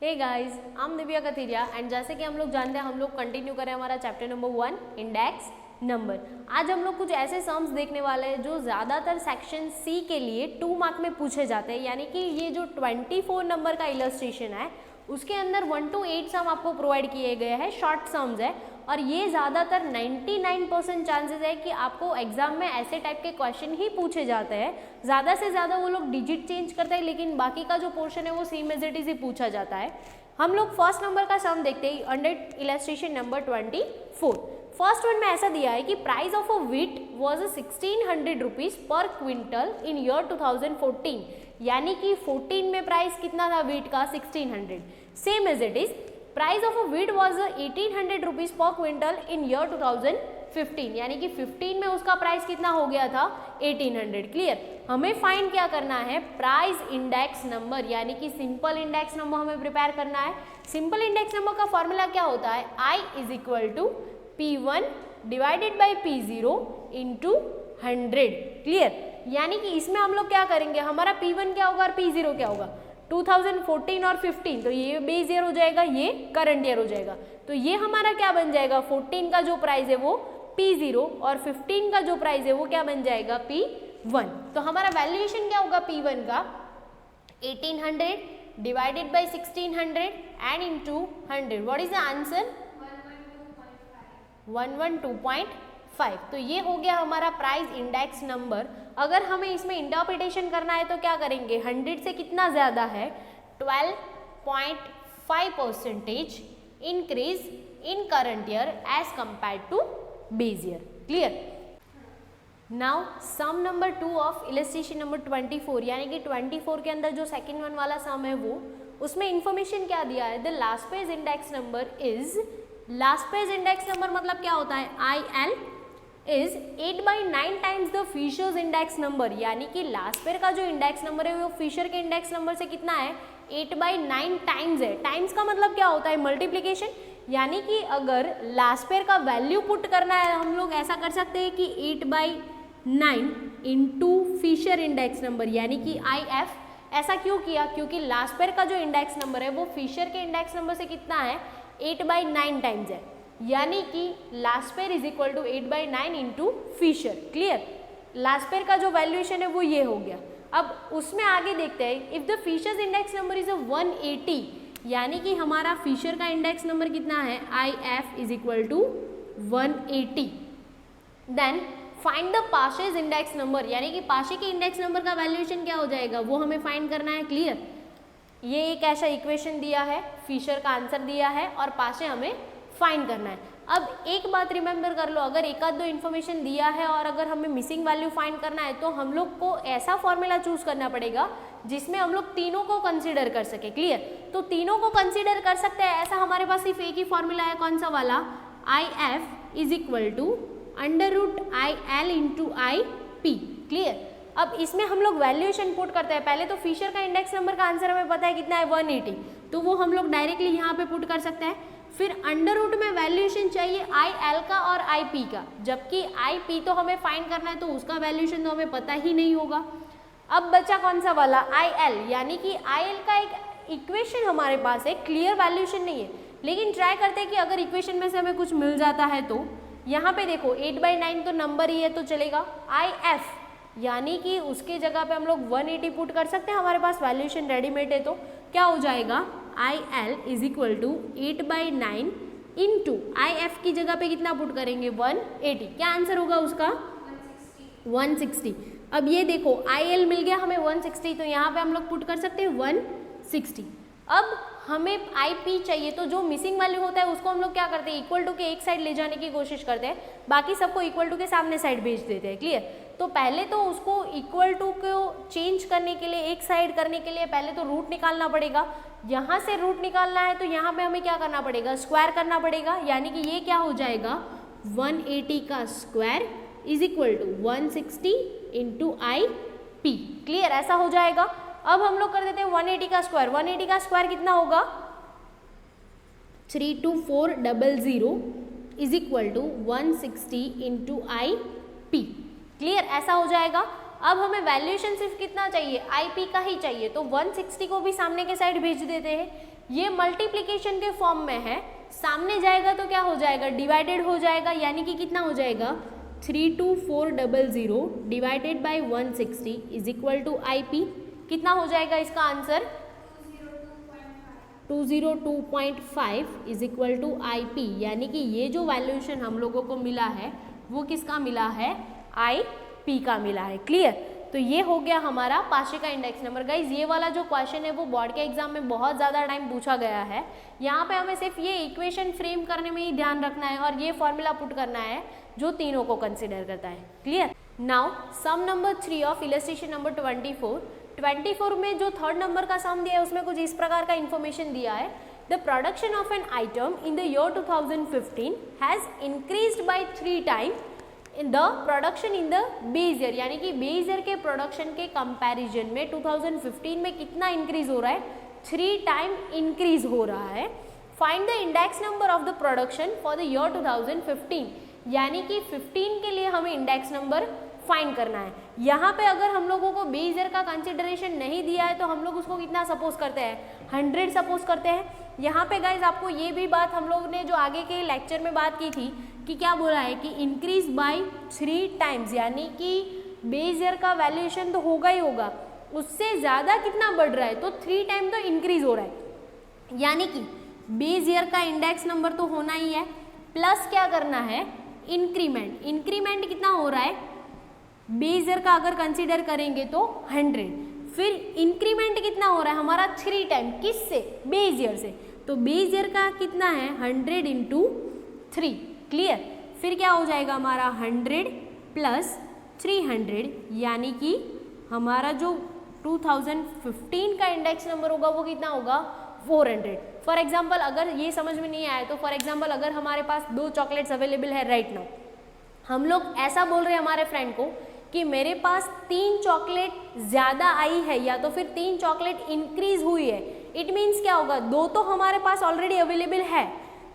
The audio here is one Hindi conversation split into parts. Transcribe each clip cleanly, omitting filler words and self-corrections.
Hey guys, I am Divya Kathiria and जैसे कि हम लोग जानते हैं हम लोग कंटिन्यू करें हमारा चैप्टर नंबर 1 इंडेक्स नंबर। आज हम लोग कुछ ऐसे सम्स देखने वाले हैं जो ज़्यादातर सेक्शन सी के लिए 2 मार्क में पूछे जाते हैं, यानी कि ये जो 24 नंबर का इलस्ट्रेशन है उसके अंदर 1 to 8 सम आपको प्रोवाइड किए गए हैं, शॉर्ट सम्स है और ये ज़्यादातर 99% चांसेस है कि आपको एग्जाम में ऐसे टाइप के क्वेश्चन ही पूछे जाते हैं। ज़्यादा से ज़्यादा वो लोग डिजिट चेंज करते हैं, लेकिन बाकी का जो पोर्शन है वो सेम एज इट इज ही पूछा जाता है। हम लोग फर्स्ट नंबर का सम देखते हैं under illustration number 24। First one में ऐसा दिया है कि price of a wheat was 1600 rupees per quintal in year 2014, यानी कि 14 में प्राइस कितना था व्हीट का 1600। Same as it is price of a wheat was 1800 rupees per quintal in year 2015, यानी कि 15 में उसका प्राइस कितना हो गया था 1800। क्लियर। हमें फाइंड क्या करना है, प्राइस इंडेक्स नंबर, यानी कि सिंपल इंडेक्स नंबर हमें प्रिपेयर करना है। सिंपल इंडेक्स नंबर का फॉर्मूला क्या होता है, I is equal to P1 divided by P0 into 100। Clear. यानी कि इसमें हम लोग क्या करेंगे, हमारा P1 क्या होगा और P0 क्या होगा, 2014 और 15, तो ये बेस ईयर हो जाएगा, ये करंट ईयर हो जाएगा। तो ये हमारा क्या बन जाएगा, 14 का जो प्राइस है वो P0 और 15 का जो प्राइस है वो क्या बन जाएगा P1। तो हमारा वैल्यूएशन क्या होगा P1 का 1800 divided by 1600 and into 100। What is the answer 112.5। तो ये हो गया हमारा प्राइस इंडेक्स नंबर। अगर हमें इसमें इंटरप्रिटेशन करना है तो क्या करेंगे, 100 से कितना ज़्यादा है 12.5% increase in current year as compare to base year. Clear. Now sum number 2 of illustration number 24, यानी कि 24 के अंदर जो सेकेंड वन वाला सम है वो, उसमें इंफॉर्मेशन क्या दिया है, the last page index number is, last page index number मतलब क्या होता है, IL is 8/9 times the Fisher's index number, यानी कि लास्ट पेयर का जो इंडेक्स नंबर है वो फिशर के इंडेक्स नंबर से कितना है 8/9 टाइम्स है। टाइम्स का मतलब क्या होता है, मल्टीप्लीकेशन, यानी कि अगर लास्ट पेयर का वैल्यू पुट करना है हम लोग ऐसा कर सकते हैं कि 8/9 इंटू फिशर इंडेक्स नंबर, यानी कि IF। ऐसा क्यों किया, क्योंकि लास्ट पेयर का जो इंडेक्स नंबर है वो फिशर के इंडेक्स नंबर से कितना है 8/9 टाइम्स है, यानी कि last pair is equal to 8/9 into Fisher. Clear. Last pair का जो वैल्यूएशन है वो ये हो गया। अब उसमें आगे देखते हैं, if the Fisher's index number is 180, यानी कि हमारा फिशर का इंडेक्स नंबर कितना है IF is equal to 180, then find the Paasche's index number, यानी कि पाशे के इंडेक्स नंबर का वैल्यूएशन क्या हो जाएगा वो हमें फाइंड करना है। क्लियर। ये एक ऐसा इक्वेशन दिया है, फिशर का आंसर दिया है और पाशे हमें फाइंड करना है। अब एक बात रिमेंबर कर लो, अगर एक आध दो इन्फॉर्मेशन दिया है और अगर हमें मिसिंग वैल्यू फाइंड करना है तो हम लोग को ऐसा फॉर्मूला चूज करना पड़ेगा जिसमें हम लोग तीनों को कंसीडर कर सके। क्लियर। तो तीनों को कंसीडर कर सकते हैं ऐसा हमारे पास सिर्फ एक ही फॉर्मूला है, कौन सा वाला, IF is equal to √IL into IP। Clear. अब इसमें हम लोग वैल्यूएशन पुट करते हैं, पहले तो फिशर का इंडेक्स नंबर का आंसर हमें पता है कितना है 180, तो वो हम लोग डायरेक्टली यहाँ पे पुट कर सकते हैं। फिर अंडर रूट में वैल्यूएशन चाहिए IL का और IP का, जबकि IP तो हमें फाइंड करना है तो उसका वैल्यूएशन तो हमें पता ही नहीं होगा। अब बचा कौन सा वाला IL, यानी कि IL का एक इक्वेशन हमारे पास है, क्लियर वैल्यूएशन नहीं है, लेकिन ट्राई करते हैं कि अगर इक्वेशन में से हमें कुछ मिल जाता है तो। यहाँ पे देखो 8/9 तो नंबर ही है तो चलेगा, IF यानी कि उसके जगह पे हम लोग 180 पुट कर सकते हैं, हमारे पास वैल्यूएशन रेडीमेड है, तो क्या हो जाएगा IL is equal to 8/9 into IF की जगह पे कितना पुट करेंगे 180। क्या आंसर होगा उसका 160। अब ये देखो IL मिल गया हमें 160, तो यहाँ पे हम लोग पुट कर सकते हैं 160। अब हमें IP चाहिए, तो जो मिसिंग वैल्यू होता है उसको हम लोग क्या करते हैं, इक्वल टू के एक साइड ले जाने की कोशिश करते हैं, बाकी सबको इक्वल टू के सामने साइड भेज देते हैं। क्लियर। तो पहले तो उसको इक्वल टू को चेंज करने के लिए, एक साइड करने के लिए पहले तो रूट निकालना पड़ेगा। यहाँ से रूट निकालना है तो यहाँ पे हमें क्या करना पड़ेगा, स्क्वायर करना पड़ेगा, यानी कि ये क्या हो जाएगा 180 का square is equal to 160 into IP। Clear. ऐसा हो जाएगा। अब हम लोग कर देते हैं 180 का स्क्वायर, 180 का स्क्वायर कितना होगा 32400 is equal to 160 into IP। Clear. ऐसा हो जाएगा। अब हमें वैल्यूएशन सिर्फ कितना चाहिए, IP का ही चाहिए, तो 160 को भी सामने के साइड भेज देते हैं, ये मल्टीप्लिकेशन के फॉर्म में है, सामने जाएगा तो क्या हो जाएगा, डिवाइडेड हो जाएगा, यानी कि कितना हो जाएगा 32400 divided by 160 is equal to IP। कितना हो जाएगा इसका answer 202.5 is equal to IP, यानी कि ये जो वैल्यूएशन हम लोगों को मिला है वो किसका मिला है, IP का मिला है। क्लियर, तो ये हो गया हमारा पाशे का इंडेक्स नंबर। गाइज ये वाला जो क्वेश्चन है वो बोर्ड के एग्जाम में बहुत ज़्यादा टाइम पूछा गया है। यहाँ पे हमें सिर्फ ये इक्वेशन फ्रेम करने में ही ध्यान रखना है और ये फॉर्मूला पुट करना है जो तीनों को कंसिडर करता है। Clear, now sum number 3 of illustration number 24 में जो थर्ड नंबर का सम दिया है उसमें कुछ इस प्रकार का इन्फॉर्मेशन दिया है, the production of an item in the year 2015 has increased by 3 time in the production in the base year, यानी कि बेस ईयर के प्रोडक्शन के कंपैरिजन में 2015 में कितना इंक्रीज हो रहा है, 3 टाइम इंक्रीज हो रहा है। Find the index number of the production for the year 2015, यानी कि 15 के लिए हमें इंडेक्स नंबर फाइंड करना है। यहाँ पे अगर हम लोगों को बेस ईयर का कंसिडरेशन नहीं दिया है तो हम लोग उसको कितना सपोज करते हैं, 100 सपोज करते हैं। यहाँ पे गाइज आपको ये भी बात हम लोग ने जो आगे के लेक्चर में बात की थी कि क्या बोला है कि इंक्रीज बाय 3 टाइम्स, यानी कि बेस ईयर का वैल्यूएशन तो होगा ही होगा, उससे ज़्यादा कितना बढ़ रहा है तो 3 टाइम तो इंक्रीज हो रहा है, यानी कि बेस ईयर का इंडेक्स नंबर तो होना ही है, प्लस क्या करना है इंक्रीमेंट। इंक्रीमेंट कितना हो रहा है बेस ईयर का अगर कंसीडर करेंगे तो 100, फिर इंक्रीमेंट कितना हो रहा है हमारा 3 टाइम, किससे, बेस ईयर से, तो बेस ईयर का कितना है 100 इंटू 3। क्लियर, फिर क्या हो जाएगा हमारा 100 प्लस 300, यानी कि हमारा जो 2015 का इंडेक्स नंबर होगा वो कितना होगा 400। फॉर एग्जाम्पल अगर ये समझ में नहीं आया तो फॉर एग्जाम्पल अगर हमारे पास 2 चॉकलेट्स अवेलेबल है राइट नाउ, हम लोग ऐसा बोल रहे हैं हमारे फ्रेंड को कि मेरे पास 3 चॉकलेट ज़्यादा आई है या तो फिर 3 चॉकलेट इंक्रीज हुई है, इट मीन्स क्या होगा, 2 तो हमारे पास ऑलरेडी अवेलेबल है,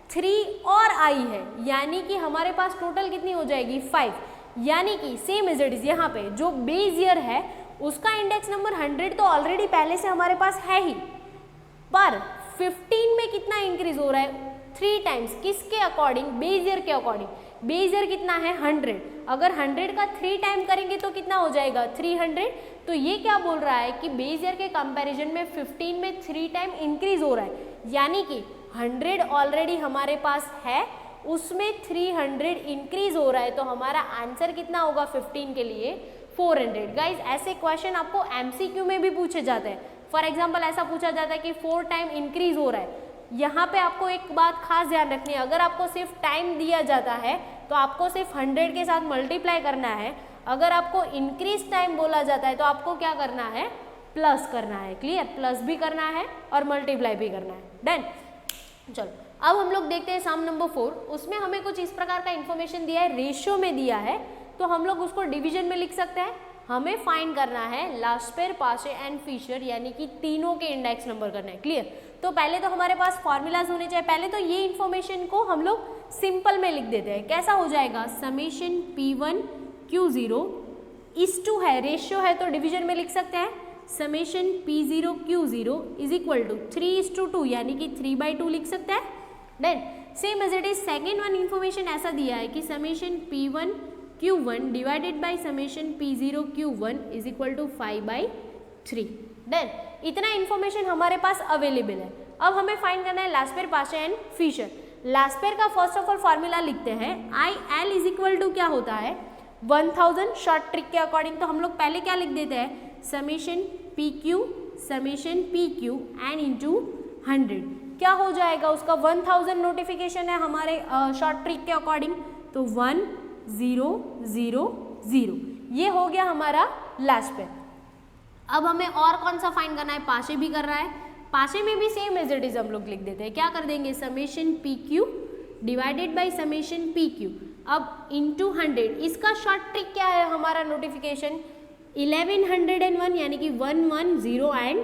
3 और आई है, यानी कि हमारे पास टोटल कितनी हो जाएगी 5, यानी कि सेम एज इट इज यहाँ पे जो बेस ईयर है उसका इंडेक्स नंबर 100 तो ऑलरेडी पहले से हमारे पास है ही, पर 15 में कितना इंक्रीज हो रहा है 3 टाइम्स, किसके अकॉर्डिंग, बेस ईयर के अकॉर्डिंग। बेस ईयर कितना है 100, अगर 100 का 3 टाइम करेंगे तो कितना हो जाएगा 300, तो ये क्या बोल रहा है कि बेस ईयर के कंपैरिजन में 15 में 3 टाइम इंक्रीज हो रहा है, यानी कि 100 ऑलरेडी हमारे पास है, उसमें 300 इंक्रीज हो रहा है, तो हमारा आंसर कितना होगा 15 के लिए 400। गाइज ऐसे क्वेश्चन आपको MCQ में भी पूछे जाते हैं। फॉर एग्जाम्पल ऐसा पूछा जाता है कि 4 टाइम इंक्रीज हो रहा है, यहाँ पे आपको एक बात खास ध्यान रखनी है, अगर आपको सिर्फ टाइम दिया जाता है तो आपको सिर्फ 100 के साथ मल्टीप्लाई करना है, अगर आपको इंक्रीज टाइम बोला जाता है तो आपको क्या करना है प्लस करना है। क्लियर, प्लस भी करना है और मल्टीप्लाई भी करना है। डन, चलो अब हम लोग देखते हैं सम नंबर 4, उसमें हमें कुछ इस प्रकार का इन्फॉर्मेशन दिया है, रेशियो में दिया है, तो हम लोग उसको डिवीजन में लिख सकते हैं। हमें फाइंड करना है लास्पेर, पाशे एंड फिशर, यानी कि तीनों के इंडेक्स नंबर करना है। क्लियर, तो पहले तो हमारे पास फॉर्मूलाज होने चाहिए, पहले तो ये इन्फॉर्मेशन को हम लोग सिंपल में लिख देते हैं। कैसा हो जाएगा, समेशन P1 Q0 इस टू है, रेशियो है तो डिवीजन में लिख सकते हैं, summation P0 Q0 is equal to 3:2, यानी कि 3/2 लिख सकते हैं। Then same as it is second one information ऐसा दिया है कि summation P1 Q1 divided by summation P0 Q1 is equal to 5/3। Then इतना इन्फॉर्मेशन हमारे पास अवेलेबल है। अब हमें फाइंड करना है लास्पेर, पाशे एंड फिशर। लास्पेर का फर्स्ट ऑफ ऑल फार्मूला लिखते हैं, IL इज इक्वल टू क्या होता है 1000 शॉर्ट ट्रिक के अकॉर्डिंग, तो हम लोग पहले क्या लिख देते हैं समेशन PQ एंड इंटू 100, क्या हो जाएगा उसका 1000 नोटिफिकेशन है हमारे शॉर्ट ट्रिक के अकॉर्डिंग, तो 1000, ये हो गया हमारा लास्पेर। अब हमें और कौन सा फाइंड करना है, पाशे भी कर रहा है, पाशे में भी सेम एज इट इज हम लोग लिख देते हैं, क्या कर देंगे summation PQ divided by summation PQ, अब इंटू 100, इसका शॉर्ट ट्रिक क्या है हमारा नोटिफिकेशन 1101, यानी कि 110 एंड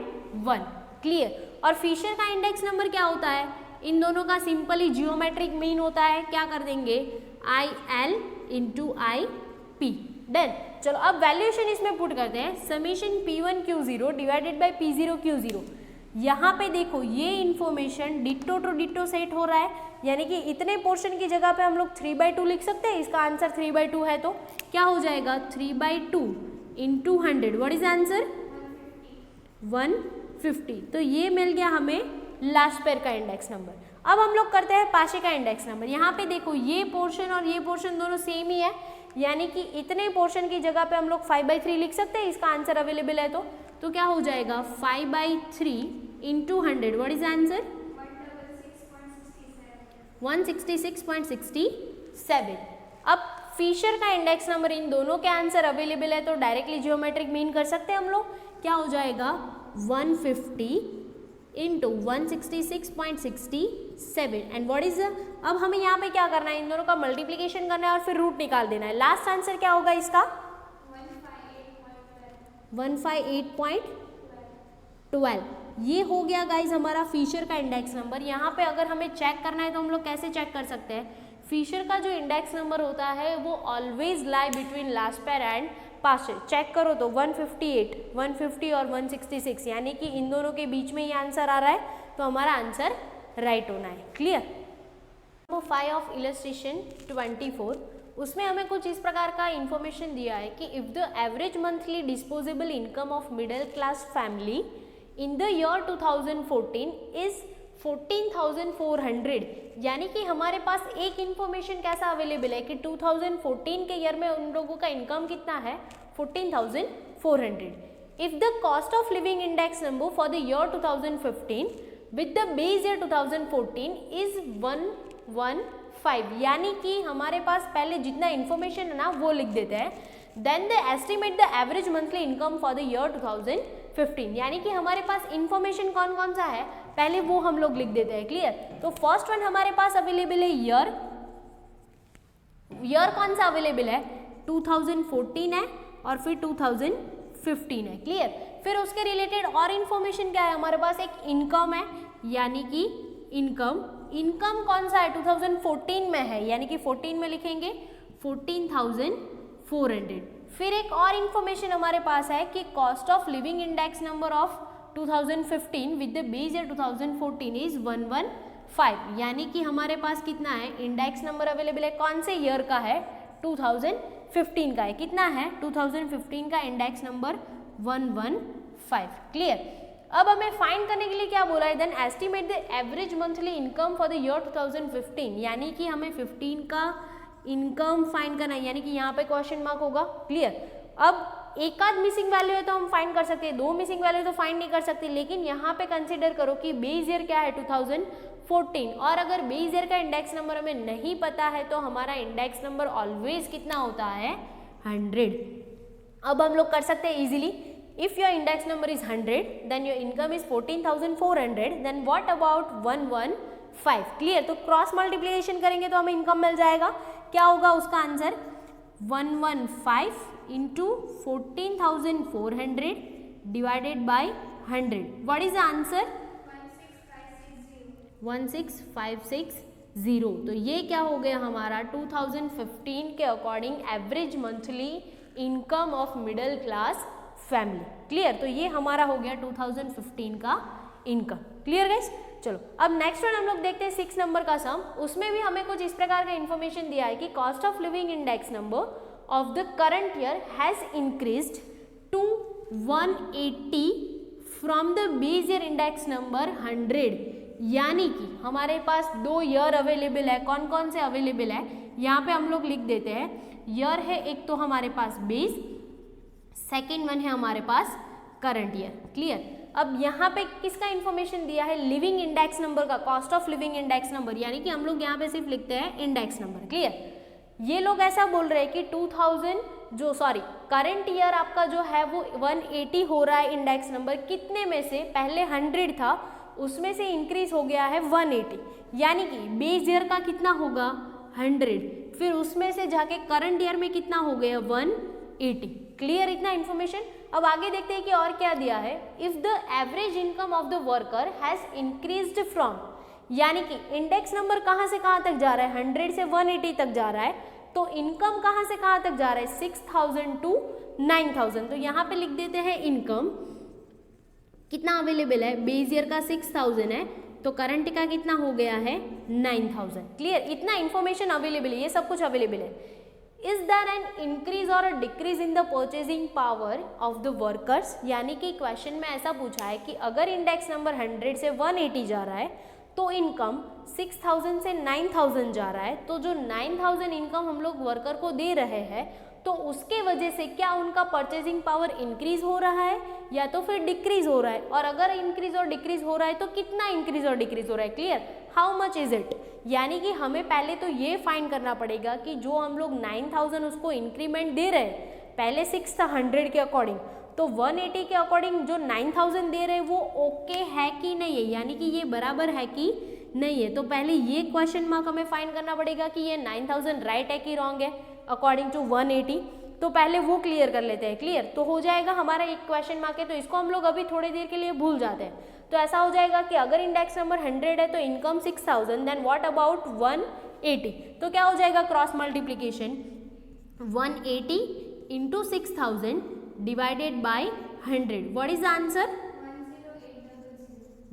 1। क्लियर, और फिशर का इंडेक्स नंबर क्या होता है, इन दोनों का सिंपली जियोमेट्रिक मीन होता है, क्या कर देंगे IL इंटू IP। डन, चलो अब वैल्यूएशन इसमें पुट करते हैं, summation P1 Q0 divided by P0 Q0, यहाँ पे देखो ये information ditto to ditto set हो रहा है, यानी कि इतने पोर्शन की जगह पे हम लोग 3/2 लिख सकते हैं। इसका आंसर 3/2 है, तो क्या हो जाएगा 3/2 इंटू 100, व्हाट इज आंसर 150। तो ये मिल गया हमें लास्ट पेयर का इंडेक्स नंबर। अब हम लोग करते हैं पाशे का इंडेक्स नंबर। यहाँ पे देखो ये पोर्शन और ये पोर्शन दोनों सेम ही है, यानी कि इतने पोर्शन की जगह पे हम लोग 5/3 लिख सकते हैं। इसका आंसर अवेलेबल है, तो क्या हो जाएगा 5/3 इंटू 100, व्हाट इज आंसर 166.67। अब फिशर का इंडेक्स नंबर, इन दोनों के आंसर अवेलेबल है, तो डायरेक्टली जियोमेट्रिक मीन कर सकते हैं हम लोग। क्या हो जाएगा 150 इंटू 166.67 एंड व्हाट इज, अब हमें यहाँ पे क्या करना है, इन दोनों का मल्टीप्लीकेशन करना है और फिर रूट निकाल देना है। लास्ट आंसर क्या होगा इसका 158.12। ये हो गया गाइज हमारा फिशर का इंडेक्स नंबर। यहाँ पे अगर हमें चेक करना है तो हम लोग कैसे चेक कर सकते हैं, फिशर का जो इंडेक्स नंबर होता है वो always lie between last pair and past pair. Check करो तो 158, 150 और 166, यानी कि इन दोनों के बीच में ये आंसर आ रहा है, तो हमारा आंसर राइट होना है। क्लियर। नंबर 5 ऑफ इलस्ट्रेशन 24, उसमें हमें कुछ इस प्रकार का इंफॉर्मेशन दिया है कि if the average monthly disposable income of middle class family in the year 2014 is 14,400, यानी कि हमारे पास एक इंफॉर्मेशन कैसा अवेलेबल है कि 2014 के ईयर में उन लोगों का इनकम कितना है 14,400। If the cost of living index number for the year 2015 with the base year 2014 is 115, यानी कि हमारे पास पहले जितना इंफॉर्मेशन है ना वो लिख देते हैं। Then the estimate the average monthly income for the year 2015, यानी कि हमारे पास इंफॉर्मेशन कौन कौन सा है पहले वो हम लोग लिख देते हैं। क्लियर। तो फर्स्ट वन हमारे पास अवेलेबल है ईयर कौन सा अवेलेबल है 2014 है और फिर 2015 है। क्लियर। फिर उसके रिलेटेड और इंफॉर्मेशन क्या है हमारे पास, एक इनकम है, यानी कि इनकम कौन सा है 2014 में है, यानी कि 14 में लिखेंगे 14,400। फिर एक और इंफॉर्मेशन हमारे पास है कि cost of living index number of 2015 with the base year 2014 is 115, यानी कि हमारे पास कितना है इंडेक्स नंबर अवेलेबल है, कौन से ईयर का है 2015 का है, कितना है 2015 का इंडेक्स नंबर 115। क्लियर। अब हमें फाइंड करने के लिए क्या बोला है, then estimate the average monthly income for the year 2015, यानी कि हमें 15 का इनकम फाइंड करना है, यानी कि यहाँ पे क्वेश्चन मार्क होगा। क्लियर। अब एक आध मिसिंग वैल्यू है तो हम फाइंड कर सकते हैं, दो मिसिंग वैल्यू तो फाइंड नहीं कर सकते, लेकिन यहाँ पे कंसीडर करो कि बेस ईयर क्या है 2014, और अगर बेस ईयर का इंडेक्स नंबर हमें नहीं पता है तो हमारा इंडेक्स नंबर ऑलवेज कितना होता है 100। अब हम लोग कर सकते हैं easily, if your index number is 100 then your income is 14,400, then what about 115। Clear. तो क्रॉस मल्टीप्लिकेशन करेंगे तो हमें इनकम मिल जाएगा, क्या होगा उसका answer 115 into 14,400 divided by 100, what is the answer 16560। तो ये क्या हो गया हमारा 2015 के according average monthly income of middle class family. Clear. तो ये हमारा हो गया 2015 का इनकम। Clear guys. चलो अब नेक्स्ट वन हम लोग देखते हैं 6 नंबर का सम। उसमें भी हमें कुछ इस प्रकार का इंफॉर्मेशन दिया है कि cost of living index number of the current year has increased to 180 from the base year index number 100, यानी कि हमारे पास दो ईयर अवेलेबल है, कौन कौन से अवेलेबल है यहाँ पे हम लोग लिख देते हैं। ईयर है एक तो हमारे पास बेस, सेकेंड वन है हमारे पास करंट ईयर। क्लियर। अब यहाँ पे किसका इंफॉर्मेशन दिया है, लिविंग इंडेक्स नंबर का, cost of living index number, यानी कि हम लोग यहाँ पे सिर्फ लिखते हैं इंडेक्स नंबर। क्लियर। ये लोग ऐसा बोल रहे हैं कि करंट ईयर आपका जो है वो 180 हो रहा है इंडेक्स नंबर, कितने में से, पहले 100 था उसमें से इंक्रीज हो गया है 180, यानी कि बेस ईयर का कितना होगा 100, फिर उसमें से जाके करंट ईयर में कितना हो गया 180। क्लियर इतना इन्फॉर्मेशन। अब आगे देखते हैं कि और क्या दिया है, if the average income of the worker has increased from, यानी कि इंडेक्स नंबर कहाँ से कहाँ तक जा रहा है 100 से 180 तक जा रहा है, तो इनकम कहाँ से कहाँ तक जा रहा है 6,000 to 9,000। तो यहाँ पे लिख देते हैं इनकम कितना अवेलेबल है, बेस ईयर का 6000 है तो करंट का कितना हो गया है 9000। क्लियर, इतना इंफॉर्मेशन अवेलेबल है, ये सब कुछ अवेलेबल है। इज देयर एन इंक्रीज और decrease in the purchasing power of the workers, यानी कि क्वेश्चन में ऐसा पूछा है कि अगर इंडेक्स नंबर 100 से 180 जा रहा है तो इनकम 6000 से 9000 जा रहा है, तो जो 9000 इनकम हम लोग वर्कर को दे रहे हैं तो उसके वजह से क्या उनका परचेजिंग पावर इंक्रीज हो रहा है या तो फिर डिक्रीज हो रहा है, और अगर इंक्रीज और डिक्रीज हो रहा है तो कितना इंक्रीज और डिक्रीज हो रहा है। Clear, how much is it, यानी कि हमें पहले तो ये फाइंड करना पड़ेगा कि जो हम लोग 9000 उसको इंक्रीमेंट दे रहे हैं पहले 6 था 100 के अकॉर्डिंग, तो 180 के अकॉर्डिंग जो 9000 दे रहे हैं वो ओके है कि नहीं है, यानी कि ये बराबर है कि नहीं है। तो पहले ये क्वेश्चन मार्क हमें फाइंड करना पड़ेगा कि ये 9000 राइट है कि रॉन्ग है अकॉर्डिंग टू 180, तो पहले वो क्लियर कर लेते हैं। क्लियर, तो हो जाएगा हमारा एक क्वेश्चन मार्क है, तो इसको हम लोग अभी थोड़ी देर के लिए भूल जाते हैं। तो ऐसा हो जाएगा कि अगर इंडेक्स नंबर 100 है तो इनकम 6000, देन व्हाट अबाउट 180, तो क्या हो जाएगा cross multiplication 180 into 6000 divided by 100, what is the answer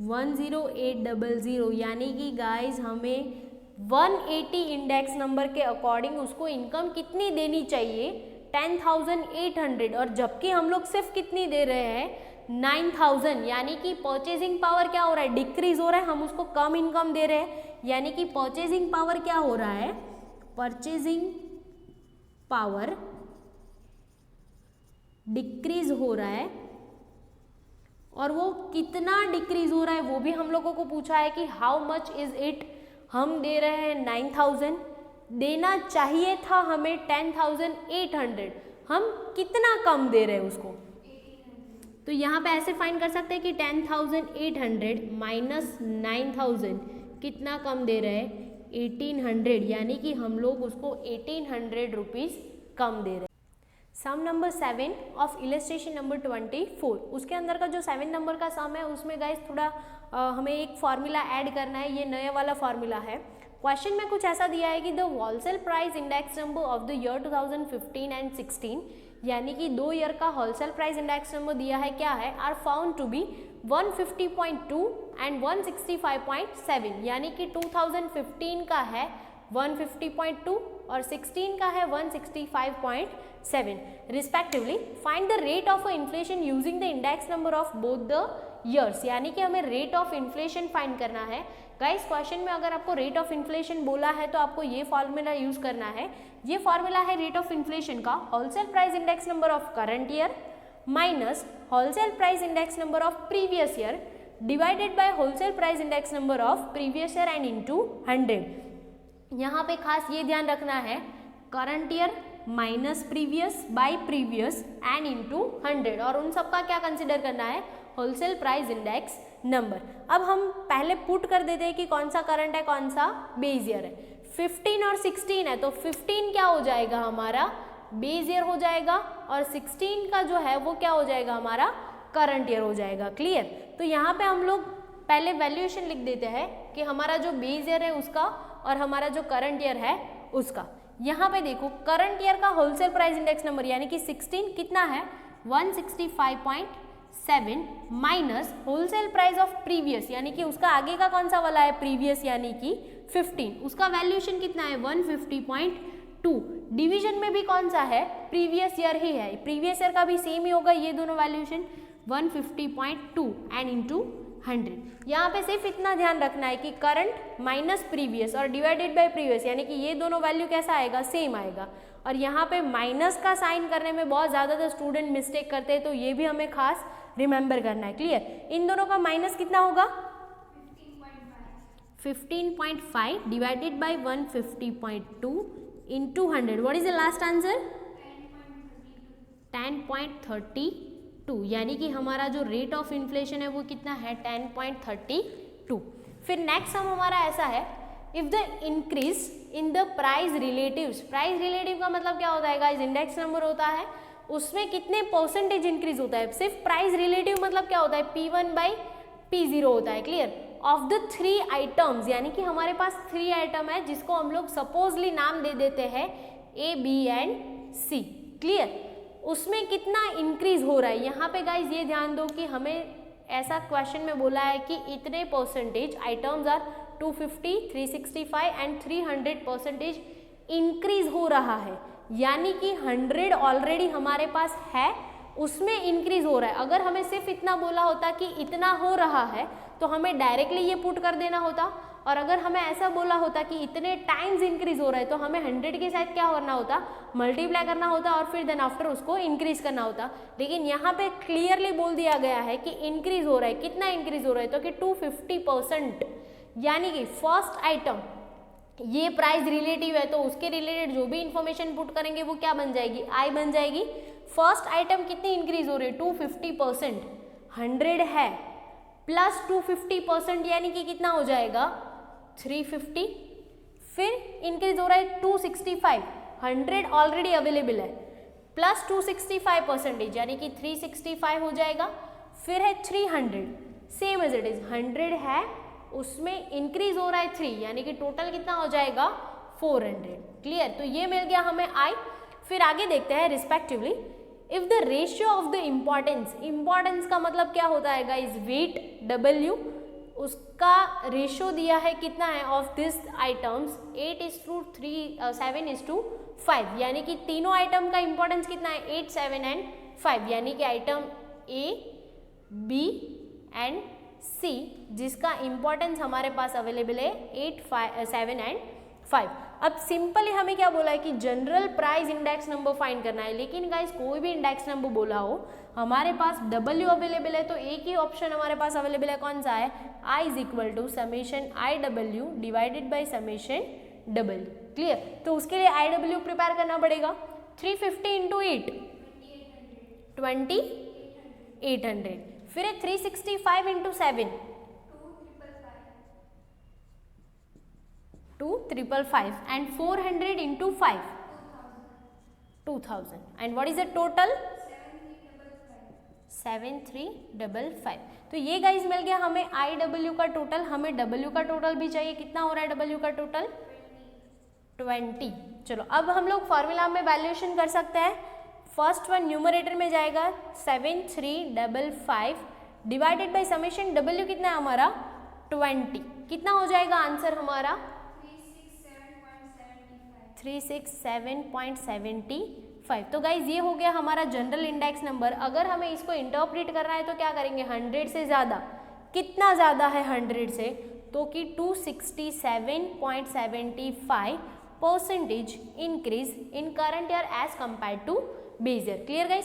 10800, यानी कि गाइज हमें 180 इंडेक्स नंबर के अकॉर्डिंग उसको इनकम कितनी देनी चाहिए 10,800, और जबकि हम लोग सिर्फ कितनी दे रहे हैं 9000, यानी कि परचेजिंग पावर क्या हो रहा है डिक्रीज हो रहा है, हम उसको कम इनकम दे रहे हैं, यानी कि परचेजिंग पावर क्या हो रहा है, परचेजिंग पावर डिक्रीज हो रहा है, और वो कितना डिक्रीज हो रहा है वो भी हम लोगों को पूछा है कि हाउ मच इज इट, हम दे रहे हैं 9000, देना चाहिए था हमें 10,800, हम कितना कम दे रहे हैं उसको, तो यहाँ पे ऐसे फाइंड कर सकते हैं कि 10,800 माइनस 9,000 कितना कम दे रहे हैं 1800, यानी कि हम लोग उसको 1800 रुपीज़ कम दे रहे हैं। सम नंबर 7 ऑफ इलस्ट्रेशन नंबर 24, उसके अंदर का जो 7 नंबर का सम है उसमें गाइस थोड़ा हमें एक फार्मूला ऐड करना है, ये नया वाला फार्मूला है। क्वेश्चन में कुछ ऐसा दिया है कि the wholesale price index number of the year 2015 and 16, यानी कि 2 ईयर का होलसेल प्राइस इंडेक्स नंबर दिया है, क्या है, are found to be 150.2 and 165.7, यानी कि 2015 का है 150.2 और 16 का है 165.7 respectively. Find the rate of inflation using the index number of both the years, यानी कि हमें रेट ऑफ इन्फ्लेशन फाइंड करना है। गाइस क्वेश्चन में अगर आपको रेट ऑफ इन्फ्लेशन बोला है तो आपको ये फॉर्मूला यूज करना है। ये फॉर्मूला है रेट ऑफ इन्फ्लेशन का wholesale price index number of current year minus wholesale price index number of previous year divided by wholesale price index number of previous year and into 100। यहाँ पे खास ये ध्यान रखना है current year minus previous bye previous and into 100, और उन सबका क्या कंसिडर करना है होलसेल प्राइस इंडेक्स नंबर। अब हम पहले पुट कर देते हैं कि कौन सा करंट है कौन सा बेस ईयर है। 15 और 16 है तो 15 क्या हो जाएगा हमारा बेस ईयर हो जाएगा, और 16 का जो है वो क्या हो जाएगा हमारा करंट ईयर हो जाएगा। क्लियर, तो यहाँ पे हम लोग पहले वैल्यूएशन लिख देते हैं कि हमारा जो बेस ईयर है उसका और हमारा जो करंट ईयर है उसका। यहाँ पे देखो करंट ईयर का होलसेल प्राइस इंडेक्स नंबर यानी कि 16 कितना है 165.7 minus wholesale price of previous यानी कि उसका आगे का कौन सा वाला है प्रीवियस यानी कि 15, उसका वैल्यूएशन कितना है 150.2। डिवीजन में भी कौन सा है प्रीवियस ईयर ही है, प्रीवियस ईयर का भी सेम ही होगा, ये दोनों वैल्यूएशन 150.2 एंड इनटू 100। यहाँ पे सिर्फ इतना ध्यान रखना है कि करंट माइनस प्रीवियस और डिवाइडेड बाय प्रीवियस यानी कि ये दोनों वैल्यू कैसा आएगा सेम आएगा। और यहाँ पे माइनस का साइन करने में बहुत ज़्यादा स्टूडेंट मिस्टेक करते हैं, तो ये भी हमें खास रिमेंबर करना है। क्लियर, इन दोनों का माइनस कितना होगा 15.5 divided by 150.2 into 100। What is the last answer 10.32, यानी कि हमारा जो रेट ऑफ इन्फ्लेशन है वो कितना है 10.32। फिर नेक्स्ट हम हमारा ऐसा है if the increase in the price relatives, price relative का मतलब क्या होता है गाइस इंडेक्स नंबर होता है उसमें कितने परसेंटेज इंक्रीज होता है। सिर्फ प्राइस रिलेटिव मतलब क्या होता है P1 बाई P0 होता है। क्लियर, ऑफ द 3 आइटम्स यानी कि हमारे पास 3 आइटम है जिसको हम लोग सपोजली नाम दे देते हैं A, B and C। Clear, उसमें कितना इंक्रीज हो रहा है। यहाँ पे गाइज ये ध्यान दो कि हमें ऐसा क्वेश्चन में बोला है कि इतने percentage items are 250, 365 and 300% increase हो रहा है, यानी कि 100 ऑलरेडी हमारे पास है, उसमें इंक्रीज हो रहा है। अगर हमें सिर्फ इतना बोला होता कि इतना हो रहा है तो हमें डायरेक्टली ये पुट कर देना होता, और अगर हमें ऐसा बोला होता कि इतने टाइम्स इंक्रीज हो रहा है तो हमें 100 के साथ क्या करना होता, मल्टीप्लाई करना होता और फिर देन आफ्टर उसको इंक्रीज करना होता। लेकिन यहाँ पे क्लियरली बोल दिया गया है कि इंक्रीज हो रहा है। कितना इंक्रीज हो रहा है, तो कि 250%, यानी कि फर्स्ट आइटम, ये प्राइस रिलेटिव है तो उसके रिलेटेड जो भी इंफॉर्मेशन पुट करेंगे वो क्या बन जाएगी, आई बन जाएगी। फर्स्ट आइटम कितनी इंक्रीज हो रही है, 250%, 100 है प्लस 250% यानी कि कितना हो जाएगा 350, फिर इंक्रीज हो रहा है 265, 100 ऑलरेडी अवेलेबल है, प्लस 265% यानी कि 365 हो जाएगा, फिर है 300, सेम एज इट इज 100 है, उसमें इंक्रीज हो रहा है 3, यानी कि टोटल कितना हो जाएगा 400। क्लियर, तो ये मिल गया हमें आई। फिर आगे देखते हैं respectively, if the ratio of the importance, importance का मतलब क्या होता है गाइस, वेट W, उसका रेशियो दिया है कितना है ऑफ दिस आइटम्स 8:7:5, यानी कि तीनों आइटम का इंपॉर्टेंस कितना है 8, 7 एंड 5, यानी कि item A, B and C जिसका इंपॉर्टेंस हमारे पास अवेलेबल है 8, 7 एंड 5। अब सिंपली हमें क्या बोला है कि general price index number find करना है, लेकिन गाइस कोई भी इंडेक्स नंबर बोला हो हमारे पास W अवेलेबल है, तो एक ही ऑप्शन हमारे पास अवेलेबल है, कौन सा है, I is equal to summation IW divided by summation W। Clear, तो उसके लिए IW प्रिपेयर करना पड़ेगा, 350 इंटू 8 2800, फिर है 365 into 7 2555 and 400 into 5 2000 and what is the total 7355। तो ये गाइज मिल गया हमें IW का टोटल, हमें W का टोटल भी चाहिए, कितना हो रहा है W का टोटल 20। चलो अब हम लोग फॉर्मूला में वैल्यूएशन कर सकते हैं। फर्स्ट वन न्यूमरेटर में जाएगा 7355 डिवाइडेड बाई समेशन W कितना है हमारा 20, कितना हो जाएगा आंसर हमारा 367.75। तो गाइज ये हो गया हमारा जनरल इंडेक्स नंबर। अगर हमें इसको इंटरप्रेट करना है तो क्या करेंगे, 100 से ज़्यादा, कितना ज़्यादा है 100 से, तो कि 267.75% increase in current year as compare to base year. Clear guys.